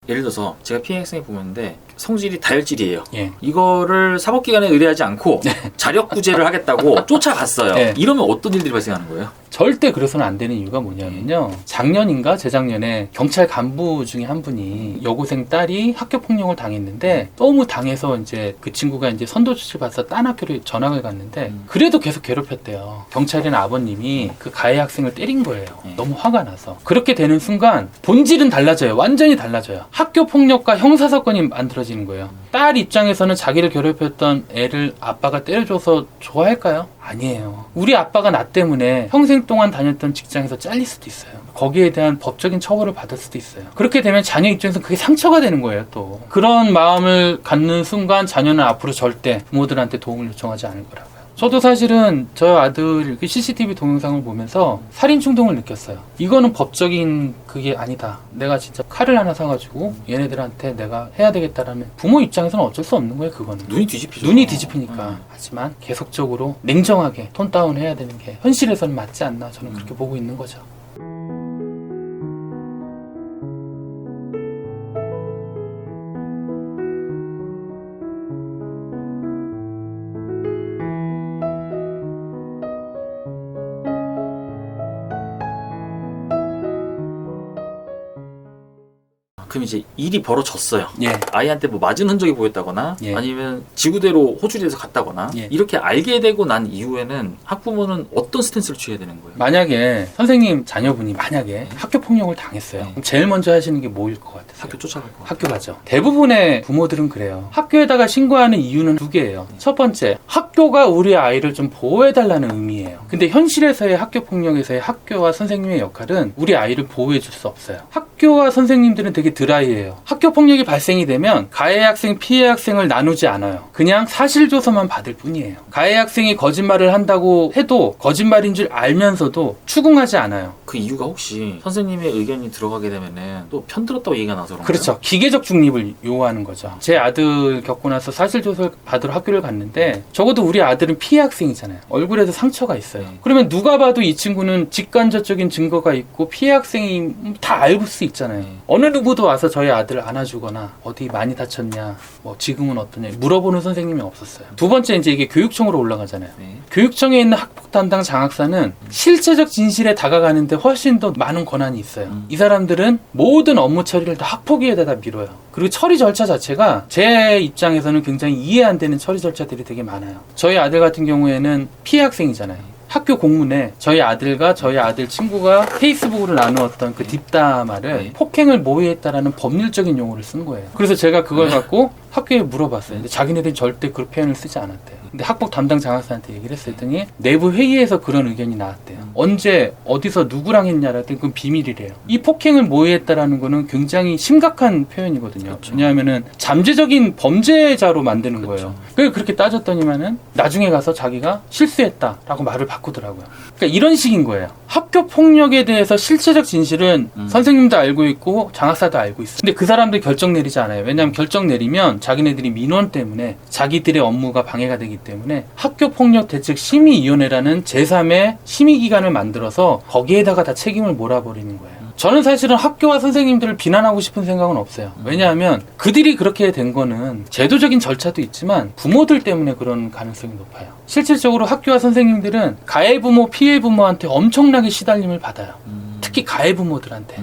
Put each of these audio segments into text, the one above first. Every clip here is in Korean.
예를 들어서 제가 피해 학생이 보는데 성질이 다혈질이에요. 예. 이거를 사법기관에 의뢰하지 않고 자력구제를 하겠다고 쫓아갔어요. 네. 이러면 어떤 일들이 발생하는 거예요? 절대 그래서는 안 되는 이유가 뭐냐면요. 작년인가 재작년에 경찰 간부 중에 한 분이 여고생 딸이 학교 폭력을 당했는데 너무 당해서 이제 그 친구가 이제 선도 조치를 받아서 딴 학교로 전학을 갔는데 그래도 계속 괴롭혔대요. 경찰이나 아버님이 그 가해 학생을 때린 거예요. 너무 화가 나서. 그렇게 되는 순간 본질은 달라져요. 완전히 달라져요. 학교 폭력과 형사 사건이 만들어지는 거예요. 딸 입장에서는 자기를 괴롭혔던 애를 아빠가 때려줘서 좋아할까요? 아니에요. 우리 아빠가 나 때문에 평생 동안 다녔던 직장에서 잘릴 수도 있어요. 거기에 대한 법적인 처벌을 받을 수도 있어요. 그렇게 되면 자녀 입장에서 그게 상처가 되는 거예요, 또. 그런 마음을 갖는 순간 자녀는 앞으로 절대 부모들한테 도움을 요청하지 않을 거라고요. 저도 사실은 저 아들 CCTV 동영상을 보면서 살인 충동을 느꼈어요. 이거는 법적인 그게 아니다. 내가 진짜 칼을 하나 사가지고 얘네들한테 내가 해야 되겠다라는 부모 입장에서는 어쩔 수 없는 거예요, 그거는. 눈이 뒤집히죠. 눈이 뒤집히니까. 하지만 계속적으로 냉정하게 톤 다운 해야 되는 게 현실에서는 맞지 않나 저는 그렇게 보고 있는 거죠. 그럼 이제 일이 벌어졌어요. 예. 아이한테 뭐 맞은 흔적이 보였다거나 예. 아니면 지구대로 호출해서 갔다거나 예. 이렇게 알게 되고 난 이후에는 학부모는 어떤 스탠스를 취해야 되는 거예요? 만약에 선생님 자녀분이 만약에 학교 폭력을 당했어요. 그럼 제일 먼저 하시는 게 뭐일 것 같아요? 학교 쫓아갈 거. 학교 가죠. 대부분의 부모들은 그래요. 학교에다가 신고하는 이유는 두 개예요. 첫 번째, 학교가 우리 아이를 좀 보호해달라는 의미예요. 근데 현실에서의 학교 폭력에서의 학교와 선생님의 역할은 우리 아이를 보호해줄 수 없어요. 학교와 선생님들은 되게 드라이해요. 학교 폭력이 발생이 되면 가해 학생, 피해 학생을 나누지 않아요. 그냥 사실 조서만 받을 뿐이에요. 가해 학생이 거짓말을 한다고 해도 거짓말인 줄 알면서도 추궁하지 않아요. 그 이유가 혹시 선생님의 의견이 들어가게 되면은 또 편들었다고 얘기가 나서 그런가요? 그렇죠. 기계적 중립을 요구하는 거죠. 제 아들 겪고 나서 사실조사를 받으러 학교를 갔는데 적어도 우리 아들은 피해 학생이잖아요. 얼굴에도 상처가 있어요. 그러면 누가 봐도 이 친구는 직간접적인 증거가 있고 피해 학생이 다 알고 수 있잖아요. 어느 누구도 와서 저희 아들을 안아주거나 어디 많이 다쳤냐, 뭐 지금은 어떠냐 물어보는 선생님이 없었어요. 두 번째 이제 이게 교육청으로 올라가잖아요. 교육청에 있는 학폭 담당 장학사는 실체적 진실에 다가가는데 훨씬 더 많은 권한이 있어요. 이 사람들은 모든 업무 처리를 다 학폭위에다 밀어요. 그리고 처리 절차 자체가 제 입장에서는 굉장히 이해 안 되는 처리 절차들이 되게 많아요. 저희 아들 같은 경우에는 피해 학생이잖아요. 학교 공문에 저희 아들과 저희 아들 친구가 페이스북으로 나누었던 그 뒷담화를 폭행을 모의했다라는 법률적인 용어를 쓴 거예요. 그래서 제가 그걸 갖고 학교에 물어봤어요. 근데 자기네들은 절대 그 표현을 쓰지 않았대요. 근데 학폭 담당 장학사한테 얘기를 했더니 내부 회의에서 그런 의견이 나왔대요. 언제 어디서 누구랑 했냐라 했더니 그건 비밀이래요. 이 폭행을 모의했다라는 거는 굉장히 심각한 표현이거든요. 그렇죠. 왜냐하면은 잠재적인 범죄자로 만드는 그렇죠. 거예요. 그래서 그렇게 따졌더니만은 나중에 가서 자기가 실수했다라고 말을 바꾸더라고요. 그러니까 이런 식인 거예요. 학교 폭력에 대해서 실체적 진실은 선생님도 알고 있고 장학사도 알고 있어요. 근데 그 사람들 결정 내리지 않아요. 왜냐하면 결정 내리면 자기네들이 민원 때문에 자기들의 업무가 방해가 되기 때문에 학교폭력대책심의위원회라는 제3의 심의기관을 만들어서 거기에다가 다 책임을 몰아버리는 거예요. 저는 사실은 학교와 선생님들을 비난하고 싶은 생각은 없어요. 왜냐하면 그들이 그렇게 된 거는 제도적인 절차도 있지만 부모들 때문에 그런 가능성이 높아요. 실질적으로 학교와 선생님들은 가해 부모, 피해 부모한테 엄청나게 시달림을 받아요. 특히 가해 부모들한테.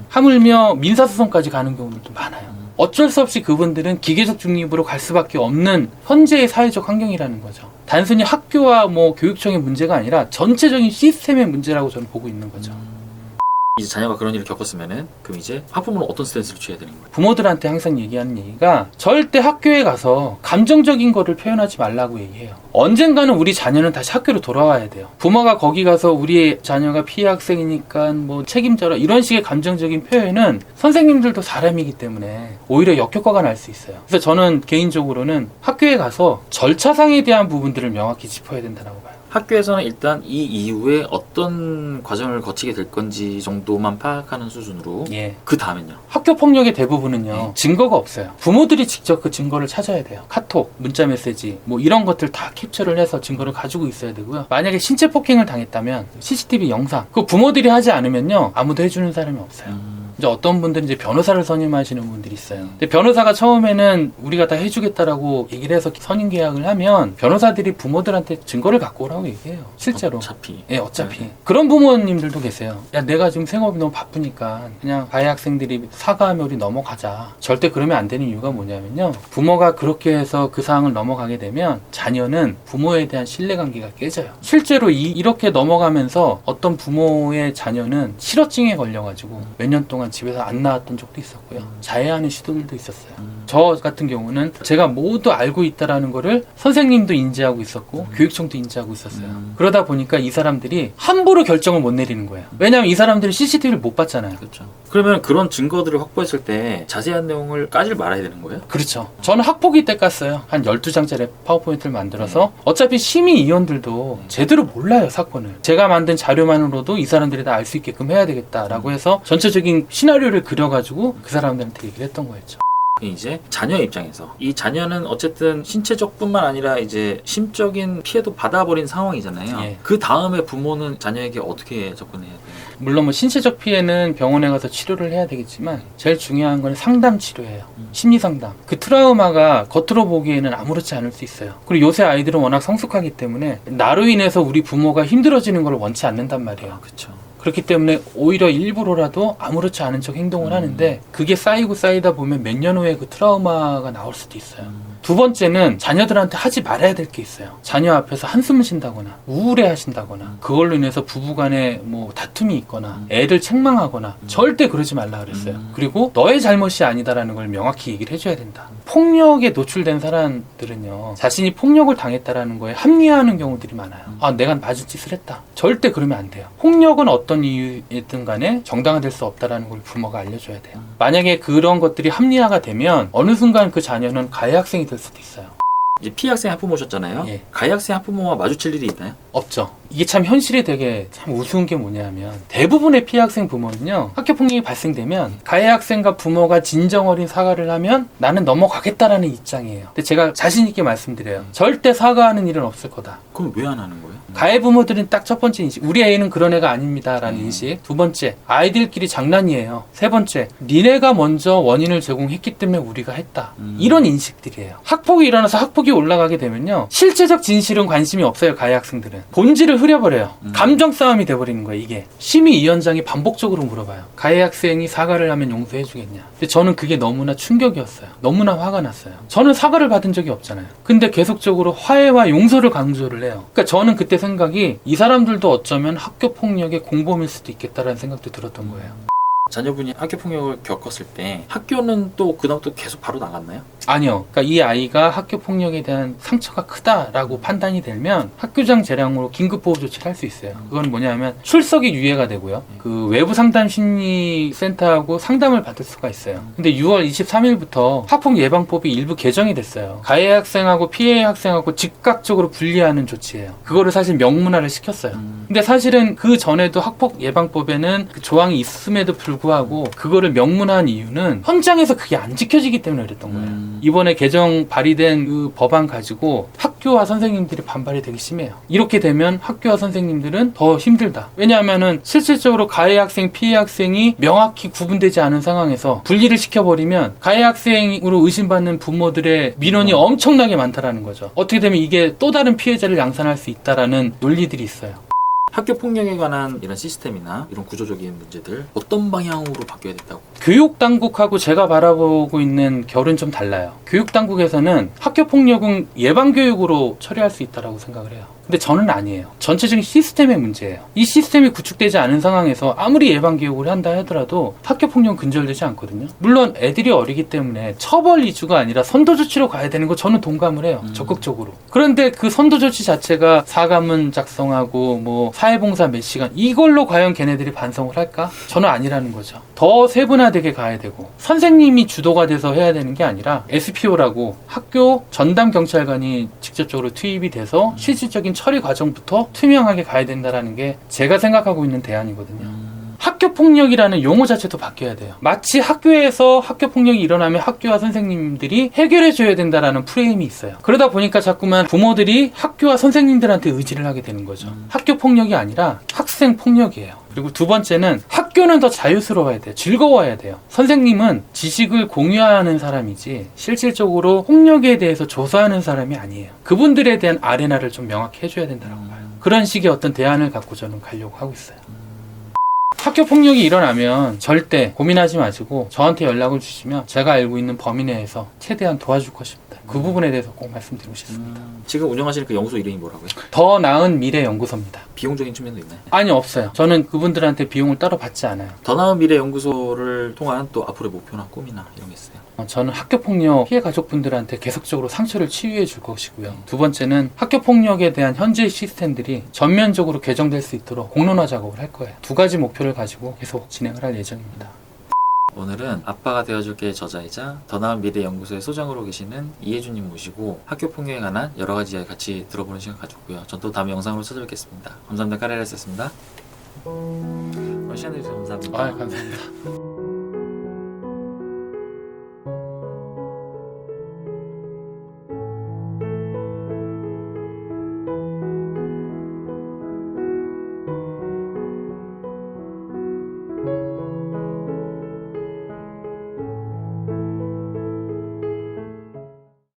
하물며 민사소송까지 가는 경우들도 많아요. 어쩔 수 없이 그분들은 기계적 중립으로 갈 수밖에 없는 현재의 사회적 환경이라는 거죠. 단순히 학교와 뭐 교육청의 문제가 아니라 전체적인 시스템의 문제라고 저는 보고 있는 거죠. 이제 자녀가 그런 일을 겪었으면은 그럼 이제 학부모는 어떤 스탠스를 취해야 되는 거예요? 부모들한테 항상 얘기하는 얘기가 절대 학교에 가서 감정적인 거를 표현하지 말라고 얘기해요. 언젠가는 우리 자녀는 다시 학교로 돌아와야 돼요. 부모가 거기 가서 우리 자녀가 피해 학생이니까 뭐 책임져라 이런 식의 감정적인 표현은 선생님들도 사람이기 때문에 오히려 역효과가 날 수 있어요. 그래서 저는 개인적으로는 학교에 가서 절차상에 대한 부분들을 명확히 짚어야 된다고 봐요. 학교에서는 일단 이 이후에 어떤 과정을 거치게 될 건지 정도만 파악하는 수준으로 예. 그 다음엔요? 학교 폭력의 대부분은요 증거가 없어요. 부모들이 직접 그 증거를 찾아야 돼요. 카톡, 문자 메시지 뭐 이런 것들 다 캡처를 해서 증거를 가지고 있어야 되고요. 만약에 신체 폭행을 당했다면 CCTV 영상 그 부모들이 하지 않으면요 아무도 해주는 사람이 없어요. 이제 어떤 분들은 이제 변호사를 선임하시는 분들이 있어요. 근데 변호사가 처음에는 우리가 다 해주겠다라고 얘기를 해서 선임 계약을 하면 변호사들이 부모들한테 증거를 갖고 오라고 얘기해요. 실제로. 어차피. 예, 어차피. 그런 부모님들도 계세요. 야, 내가 지금 생업이 너무 바쁘니까 그냥 가해 학생들이 사과하면 우리 넘어가자. 절대 그러면 안 되는 이유가 뭐냐면요. 부모가 그렇게 해서 그 상황을 넘어가게 되면 자녀는 부모에 대한 신뢰관계가 깨져요. 실제로 이렇게 넘어가면서 어떤 부모의 자녀는 실어증에 걸려가지고 몇 년 동안 집에서 안 나왔던 적도 있었고요. 자해하는 시도들도 있었어요. 저 같은 경우는 제가 모두 알고 있다라는 거를 선생님도 인지하고 있었고 교육청도 인지하고 있었어요. 그러다 보니까 이 사람들이 함부로 결정을 못 내리는 거예요. 왜냐하면 이 사람들이 CCTV를 못 봤잖아요. 그렇죠. 그러면 그런 증거들을 확보했을 때 자세한 내용을 까질 말아야 되는 거예요? 그렇죠. 저는 학폭위 때 깠어요. 한 12장짜리 파워포인트를 만들어서 어차피 심의위원들도 제대로 몰라요, 사건을. 제가 만든 자료만으로도 이 사람들이 다 알 수 있게끔 해야 되겠다라고 해서 전체적인 시나리오를 그려가지고 그 사람들한테 얘기를 했던 거였죠. 이제 자녀 입장에서 이 자녀는 어쨌든 신체적뿐만 아니라 이제 심적인 피해도 받아버린 상황이잖아요. 예. 그 다음에 부모는 자녀에게 어떻게 접근해야 돼요? 물론 뭐 신체적 피해는 병원에 가서 치료를 해야 되겠지만 제일 중요한 건 상담 치료예요. 심리 상담. 그 트라우마가 겉으로 보기에는 아무렇지 않을 수 있어요. 그리고 요새 아이들은 워낙 성숙하기 때문에 나로 인해서 우리 부모가 힘들어지는 걸 원치 않는단 말이에요. 그렇죠. 그렇기 때문에 오히려 일부러라도 아무렇지 않은 척 행동을 하는데 그게 쌓이고 쌓이다 보면 몇 년 후에 그 트라우마가 나올 수도 있어요. 두 번째는 자녀들한테 하지 말아야 될 게 있어요. 자녀 앞에서 한숨을 쉰다거나 우울해 하신다거나 그걸로 인해서 부부간에 뭐 다툼이 있거나 애를 책망하거나 절대 그러지 말라 그랬어요. 그리고 너의 잘못이 아니다라는 걸 명확히 얘기를 해줘야 된다. 폭력에 노출된 사람들은요, 자신이 폭력을 당했다라는 거에 합리화하는 경우들이 많아요. 아, 내가 맞은 짓을 했다. 절대 그러면 안 돼요. 폭력은 어떤 이유든 간에 정당화될 수 없다라는 걸 부모가 알려줘야 돼요. 만약에 그런 것들이 합리화가 되면 어느 순간 그 자녀는 가해 학생이 될 수도 있어요. 이제 피해 학생 학부모셨잖아요. 예. 가해 학생 학부모와 마주칠 일이 있나요? 없죠. 이게 참 현실이 되게 참 우스운 게 뭐냐면 대부분의 피해 학생 부모는요, 학교 폭력이 발생되면 가해 학생과 부모가 진정 어린 사과를 하면 나는 넘어가겠다라는 입장이에요. 근데 제가 자신 있게 말씀드려요. 절대 사과하는 일은 없을 거다. 그럼 왜 안 하는 거예요? 가해 부모들은 딱 첫 번째 인식, 우리 애는 그런 애가 아닙니다라는 인식. 두 번째, 아이들끼리 장난이에요. 세 번째, 니네가 먼저 원인을 제공했기 때문에 우리가 했다. 이런 인식들이에요. 학폭이 일어나서 학폭이 올라가게 되면요, 실체적 진실은 관심이 없어요. 가해 학생들은 본질을 흐려버려요. 감정 싸움이 돼버리는 거예요. 이게 심의위원장이 반복적으로 물어봐요. 가해 학생이 사과를 하면 용서해주겠냐. 근데 저는 그게 너무나 충격이었어요. 너무나 화가 났어요. 저는 사과를 받은 적이 없잖아요. 근데 계속적으로 화해와 용서를 강조를 해요. 그러니까 저는 그때 생각이 이 사람들도 어쩌면 학교 폭력의 공범일 수도 있겠다라는 생각도 들었던 거예요. 자녀분이 학교 폭력을 겪었을 때 학교는 또 그다음 또 계속 바로 나갔나요? 아니요. 그러니까 이 아이가 학교 폭력에 대한 상처가 크다라고 판단이 되면 학교장 재량으로 긴급 보호 조치를 할 수 있어요. 그건 뭐냐면 출석이 유예가 되고요. 그 외부 상담 심리 센터하고 상담을 받을 수가 있어요. 근데 6월 23일부터 학폭 예방법이 일부 개정이 됐어요. 가해 학생하고 피해 학생하고 즉각적으로 분리하는 조치예요. 그거를 사실 명문화를 시켰어요. 근데 사실은 그 전에도 학폭 예방법에는 그 조항이 있음에도 불구하고 그거를 명문화한 이유는 현장에서 그게 안 지켜지기 때문에 그랬던 거예요. 이번에 개정 발의된 그 법안 가지고 학교와 선생님들이 반발이 되게 심해요. 이렇게 되면 학교와 선생님들은 더 힘들다. 왜냐하면은 실질적으로 가해 학생, 피해 학생이 명확히 구분되지 않은 상황에서 분리를 시켜버리면 가해 학생으로 의심받는 부모들의 민원이 엄청나게 많다라는 거죠. 어떻게 되면 이게 또 다른 피해자를 양산할 수 있다라는 논리들이 있어요. 학교 폭력에 관한 이런 시스템이나 이런 구조적인 문제들 어떤 방향으로 바뀌어야 된다고? 교육당국하고 제가 바라보고 있는 결은 좀 달라요. 교육당국에서는 학교 폭력은 예방교육으로 처리할 수 있다고 생각을 해요. 근데 저는 아니에요. 전체적인 시스템의 문제예요. 이 시스템이 구축되지 않은 상황에서 아무리 예방교육을 한다 하더라도 학교폭력은 근절되지 않거든요. 물론 애들이 어리기 때문에 처벌 이주가 아니라 선도조치로 가야 되는 거 저는 동감을 해요. 적극적으로. 그런데 그 선도조치 자체가 사과문 작성하고 뭐 사회봉사 몇 시간 이걸로 과연 걔네들이 반성을 할까? 저는 아니라는 거죠. 더 세분화되게 가야 되고 선생님이 주도가 돼서 해야 되는 게 아니라 SPO라고 학교 전담 경찰관이 직접적으로 투입이 돼서 실질적인 처리 과정부터 투명하게 가야 된다는 게 제가 생각하고 있는 대안이거든요. 학교폭력이라는 용어 자체도 바뀌어야 돼요. 마치 학교에서 학교폭력이 일어나면 학교와 선생님들이 해결해줘야 된다라는 프레임이 있어요. 그러다 보니까 자꾸만 부모들이 학교와 선생님들한테 의지를 하게 되는 거죠. 학교폭력이 아니라 학생 학생 폭력이에요. 그리고 두 번째는 학교는 더 자유스러워야 돼요. 즐거워야 돼요. 선생님은 지식을 공유하는 사람이지 실질적으로 폭력에 대해서 조사하는 사람이 아니에요. 그분들에 대한 아레나를 좀 명확히 해줘야 된다고 봐요. 그런 식의 어떤 대안을 갖고 저는 가려고 하고 있어요. 학교 폭력이 일어나면 절대 고민하지 마시고 저한테 연락을 주시면 제가 알고 있는 범위 내에서 최대한 도와줄 것입니다. 그 부분에 대해서 꼭 말씀드리고 싶습니다. 지금 운영하시는 그 연구소 이름이 뭐라고요? 더 나은 미래 연구소입니다. 비용적인 측면도 있나요? 아니, 없어요. 저는 그분들한테 비용을 따로 받지 않아요. 더 나은 미래 연구소를 통한 또 앞으로의 목표나 꿈이나 이런 게 있어요? 저는 학교폭력 피해 가족분들한테 계속적으로 상처를 치유해 줄 것이고요. 두 번째는 학교폭력에 대한 현재 시스템들이 전면적으로 개정될 수 있도록 공론화 작업을 할 거예요. 두 가지 목표를 가지고 계속 진행을 할 예정입니다. 오늘은 아빠가 되어줄게 저자이자 더 나은 미래 연구소의 소장으로 계시는 이혜준님 모시고 학교 폭력에 관한 여러 가지 이야기 같이 들어보는 시간 가졌고요. 전 또 다음 영상으로 찾아뵙겠습니다. 감사합니다. 까레레스였습니다. 시간 내주셔서 감사합니다. 감사합니다.